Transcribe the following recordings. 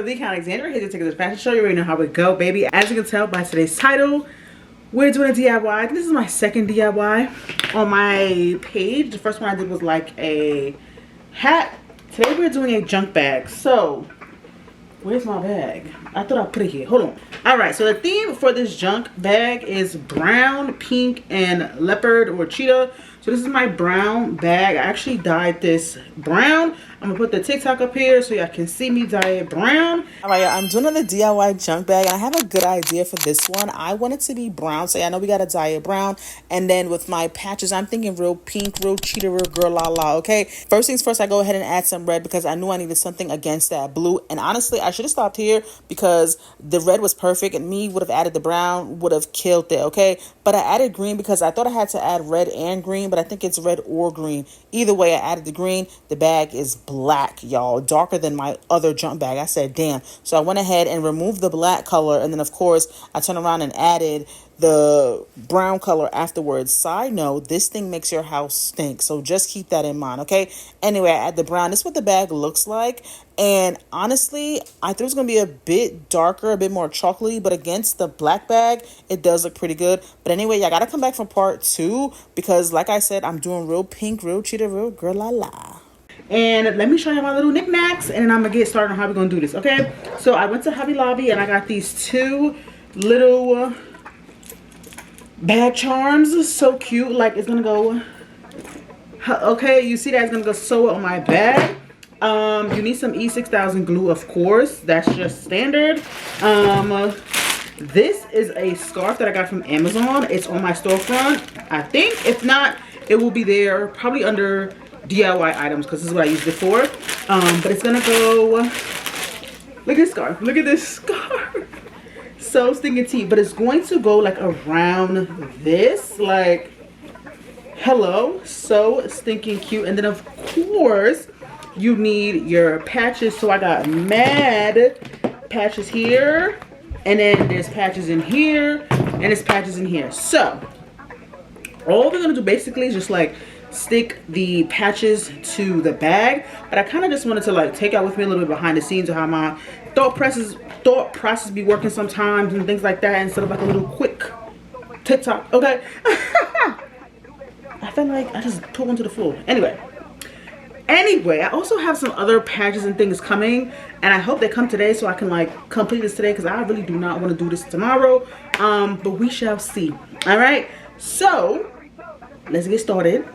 TheKyannaAlexandra here to take this fashion show. You already know how we go, baby. As you can tell by today's title, we're doing a DIY. This is my second DIY on my page. The first one I did was like a hat. Today we're doing a junk bag. So, where's my bag? I thought I put it here. Hold on. Alright, so the theme for this junk bag is brown, pink, and leopard or cheetah. So this is my brown bag. I actually dyed this brown. I'm gonna put the TikTok up here so y'all can see me dye it brown. Alright, I'm doing another DIY junk bag and I have a good idea for this one. I want it to be brown, so I know we gotta dye it brown. And then with my patches, I'm thinking real pink, real cheetah, real girl la la, okay? First things first, I go ahead and add some red because I knew I needed something against that blue. And honestly, I should have stopped here because the red was perfect and me would have added the brown, would have killed it, okay? But I added green because I thought I had to add red and green, but I think it's red or green. Either way, I added the green. The bag is black, y'all, darker than my other junk bag. I said, damn. So I went ahead and removed the black color. And then, of course, I turned around and added the brown color afterwards. Side note, this thing makes your house stink. So just keep that in mind, okay? Anyway, I add the brown. This is what the bag looks like. And honestly, I thought it was going to be a bit darker, a bit more chocolatey. But against the black bag, it does look pretty good. But anyway, y'all got to come back for part 2. Because like I said, I'm doing real pink, real cheetah, real girl la la. And let me show you my little knickknacks. And then I'm going to get started on how we're going to do this, okay? So I went to Hobby Lobby and I got these 2 little bag charms. So cute. Like, it's gonna go, okay, you see that it's gonna go so well on my bag. You need some E6000 glue, of course. That's just standard. This is a scarf that I got from Amazon. It's on my storefront, I think. If not, it will be there probably under DIY items because this is what I used it for. But it's gonna go, look at this scarf, look at this scarf. So stinking tea, but it's going to go like around this, like, hello, so stinking cute. And then of course you need your patches. So I got mad patches here, and then there's patches in here, and there's patches in here. So all we're gonna do basically is just like stick the patches to the bag. But I kind of just wanted to like take out with me a little bit behind the scenes of how my thought process be working sometimes and things like that, instead of like a little quick TikTok, okay? I feel like I just put one to the floor. Anyway, I also have some other patches and things coming, and I hope they come today so I can like complete this today, because I really do not want to do this tomorrow. But we shall see. All right, so let's get started.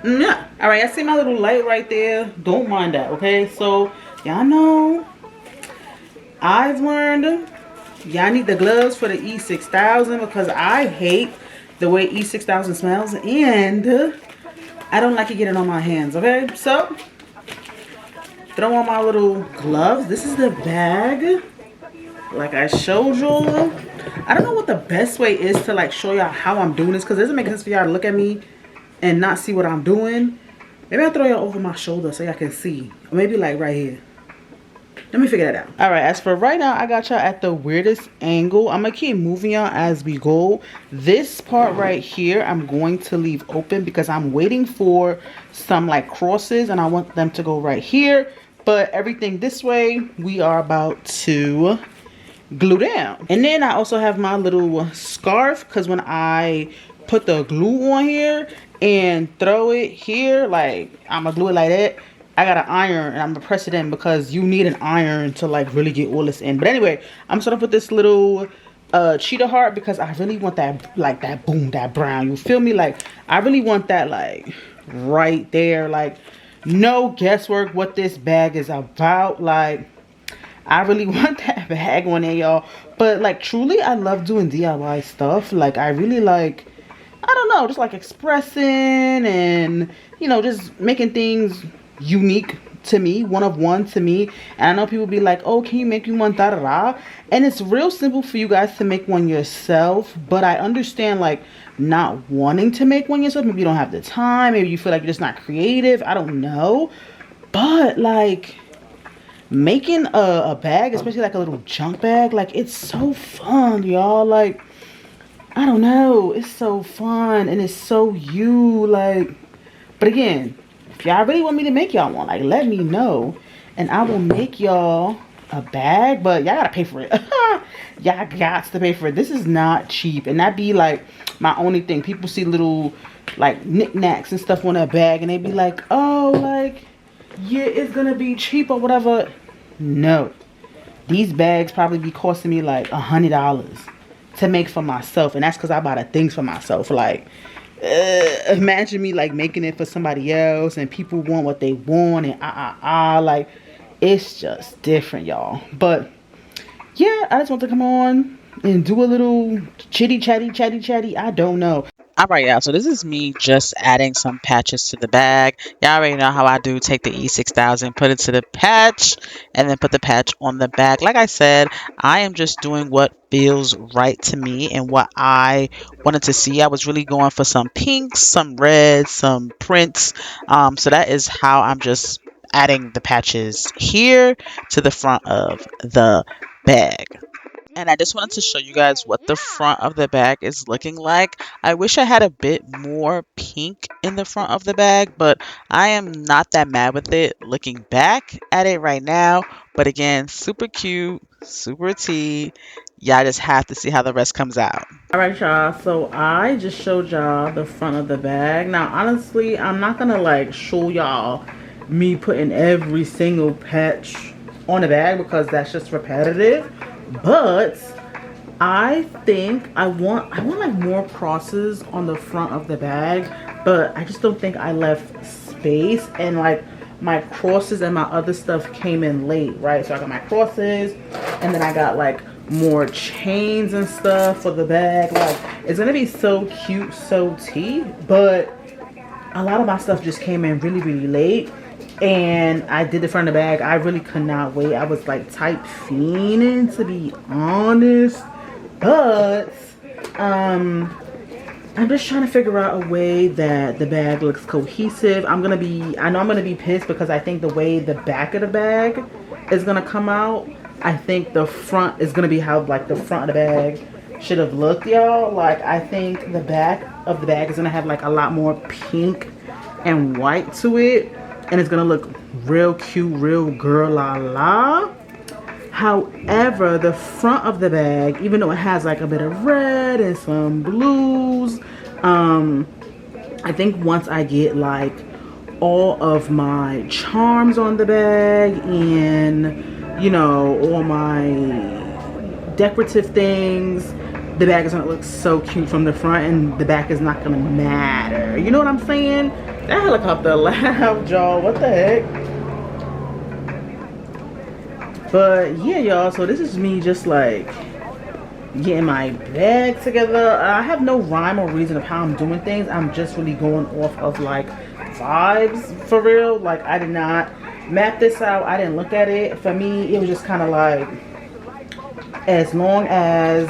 Yeah. All right, I see my little light right there. Don't mind that, okay? So y'all know I've learned y'all need the gloves for the E6000 because I hate the way E6000 smells and I don't like it getting on my hands, okay? So throw on my little gloves. This is the bag like I showed y'all. I don't know what the best way is to like show y'all how I'm doing this, because it doesn't make sense for y'all to look at me and not see what I'm doing. Maybe I'll throw y'all over my shoulder so y'all can see, or maybe like right here. Let me figure that out. All right, as for right now, I got y'all at the weirdest angle. I'm gonna keep moving y'all as we go. This part right here, I'm going to leave open because I'm waiting for some like crosses and I want them to go right here. But everything this way, we are about to glue down. And then I also have my little scarf, because when I put the glue on here and throw it here, like I'm gonna glue it like that, I got an iron and I'm gonna press it in because you need an iron to like really get all this in. But anyway, I'm starting to put this little cheetah heart because I really want that, like that boom, that brown, you feel me? Like I really want that like right there. Like no guesswork what this bag is about. Like I really want that bag on there, y'all. But like truly, I love doing DIY stuff. Like I really like, I don't know, just like expressing and, you know, just making things unique to me, one of one to me. And I know people be like, oh, can you make me one, da da da. And it's real simple for you guys to make one yourself, but I understand like not wanting to make one yourself. Maybe you don't have the time, maybe you feel like you're just not creative, I don't know. But like making a bag, especially like a little junk bag, like it's so fun, y'all. Like I don't know, it's so fun and it's so you, like. But again, if y'all really want me to make y'all one, like let me know and I will make y'all a bag, but y'all gotta pay for it. Y'all got to pay for it. This is not cheap, and that be like my only thing. People see little like knickknacks and stuff on that bag, and they be like, oh, like, yeah, it's gonna be cheap or whatever. No, these bags probably be costing me like $100 to make for myself, and that's because I buy the things for myself. Like, imagine me like making it for somebody else, and people want what they want, and like, it's just different, y'all. But yeah, I just want to come on and do a little chitty chatty. I don't know. Alright, y'all, so this is me just adding some patches to the bag. Y'all already know how I do. Take the E6000, put it to the patch, and then put the patch on the bag. Like I said, I am just doing what feels right to me and what I wanted to see. I was really going for some pinks, some reds, some prints. So that is how I'm just adding the patches here to the front of the bag. And I just wanted to show you guys what the front of the bag is looking like. I wish I had a bit more pink in the front of the bag, but I am not that mad with it looking back at it right now. But again, super cute, super tea. Y'all just have to see how the rest comes out. All right, y'all, so I just showed y'all the front of the bag. Now honestly, I'm not gonna like show y'all me putting every single patch on the bag because that's just repetitive. But I think I want like more crosses on the front of the bag, but I just don't think I left space, and like my crosses and my other stuff came in late, right? So I got my crosses, and then I got like more chains and stuff for the bag. Like, it's gonna be so cute, so tea, but a lot of my stuff just came in really late, and I did the front of the bag. I really could not wait. I was like type fiending, to be honest, but I'm just trying to figure out a way that the bag looks cohesive. I know I'm gonna be pissed because I think the way the back of the bag is gonna come out, I think the front is gonna be how like the front of the bag should have looked, y'all. Like, I think the back of the bag is gonna have like a lot more pink and white to it, and it's gonna look real cute, real girl la. However, the front of the bag, even though it has like a bit of red and some blues, I think once I get like all of my charms on the bag and, you know, all my decorative things, the bag is gonna look so cute from the front, and the back is not gonna matter. You know what I'm saying? That helicopter loud, y'all. What the heck? But yeah, y'all, so this is me just like getting my bag together. I have no rhyme or reason of how I'm doing things. I'm just really going off of like vibes, for real. Like, I did not map this out. I didn't look at it. For me, it was just kind of like, as long as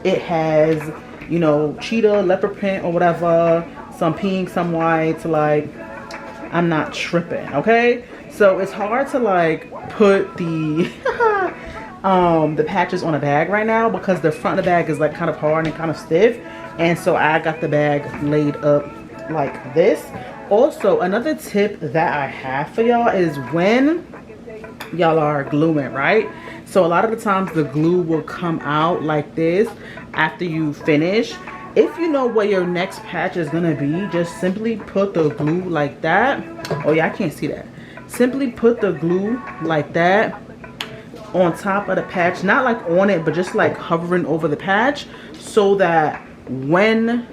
it has, you know, cheetah, leopard print or whatever, some pink, some white, like, I'm not tripping, okay? So it's hard to like put the the patches on a bag right now because the front of the bag is like kind of hard and kind of stiff, and so I got the bag laid up like this. Also, another tip that I have for y'all is when y'all are gluing, right? So a lot of the times the glue will come out like this after you finish. If you know where your next patch is gonna be, just simply put the glue like that. Oh yeah, I can't see that. Simply put the glue like that on top of the patch, not like on it, but just like hovering over the patch, so that when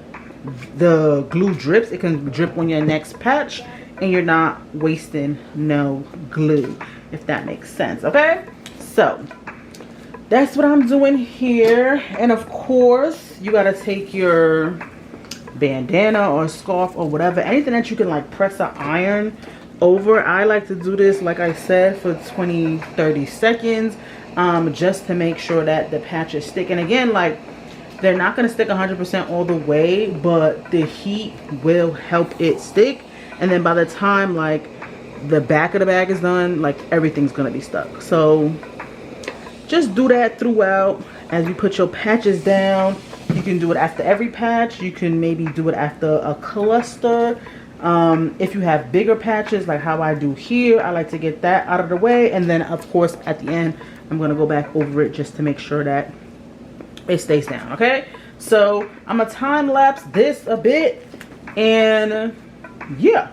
the glue drips, it can drip on your next patch and you're not wasting no glue, if that makes sense. Okay, so that's what I'm doing here. And of course, you gotta take your bandana or scarf or whatever, anything that you can like press or iron over. I like to do this, like I said, for 20-30 seconds, just to make sure that the patches stick. And again, like, they're not going to stick 100% all the way, but the heat will help it stick. And then by the time like the back of the bag is done, like, everything's going to be stuck. So just do that throughout as you put your patches down. You can do it after every patch. You can maybe do it after a cluster. If you have bigger patches like how I do here, I like to get that out of the way, and then of course at the end I'm gonna go back over it just to make sure that it stays down. Okay, so I'm gonna time lapse this a bit, and yeah.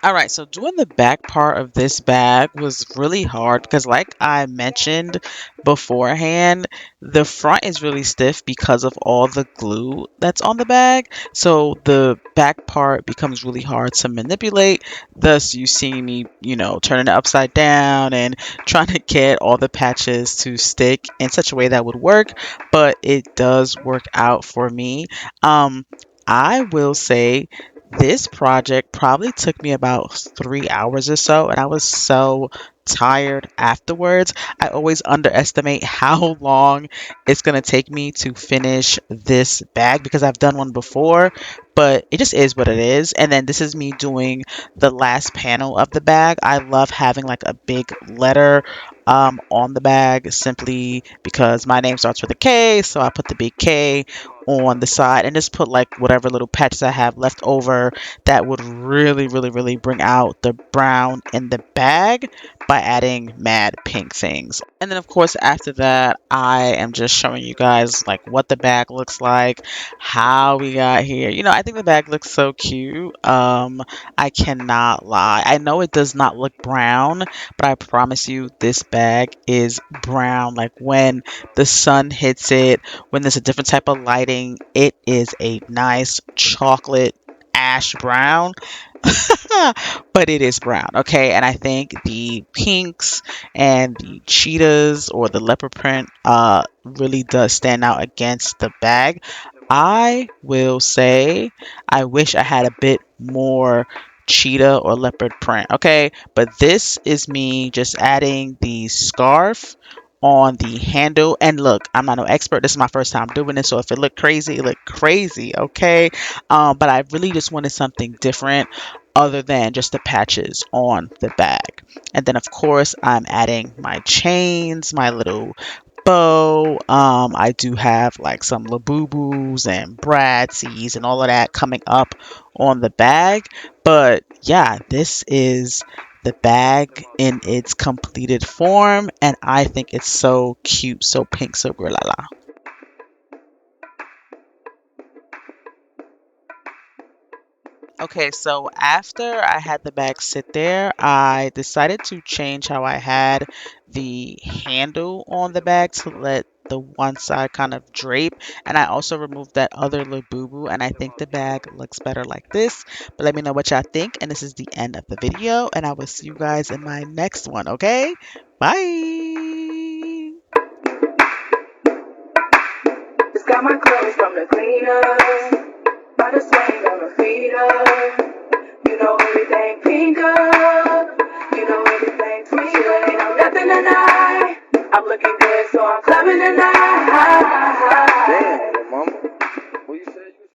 All right, so doing the back part of this bag was really hard because, like I mentioned beforehand, the front is really stiff because of all the glue that's on the bag. So the back part becomes really hard to manipulate. Thus, you see me, turning it upside down and trying to get all the patches to stick in such a way that would work, but it does work out for me. Um, I will say this project probably took me about 3 hours or so, and I was so tired afterwards. I always underestimate how long it's going to take me to finish this bag because I've done one before, but it just is what it is. And then this is me doing the last panel of the bag. I love having like a big letter on the bag simply because my name starts with a K, so I put the big K on the side and just put like whatever little patches I have left over that would really, really, really bring out the brown in the bag by adding mad pink things. And then of course after that, I am just showing you guys like what the bag looks like, how we got here. I think the bag looks so cute. I cannot lie. I know it does not look brown, but I promise you this bag is brown. Like when the sun hits it, when there's a different type of lighting, it is a nice chocolate ash brown. But it is brown, okay? And I think the pinks and the cheetahs or the leopard print really does stand out against the bag. I will say I wish I had a bit more cheetah or leopard print, okay? But this is me just adding the scarf on the handle. And look, I'm not no expert. This is my first time doing this, so if it looked crazy, it looked crazy, okay? But I really just wanted something different other than just the patches on the bag. And then of course I'm adding my chains, my little bow. I do have like some Labubus and Bradsies and all of that coming up on the bag. But yeah, this is the bag in its completed form, and I think it's so cute, so pink, so girl la la. Okay, so after I had the bag sit there, I decided to change how I had the handle on the bag to let the one side kind of drape. And I also removed that other little boo-boo, and I think the bag looks better like this. But let me know what y'all think, and this is the end of the video, and I will see you guys in my next one, okay? Bye! Just got my clothes from the cleaners. By the swing of my feet up. You know everything PINKA.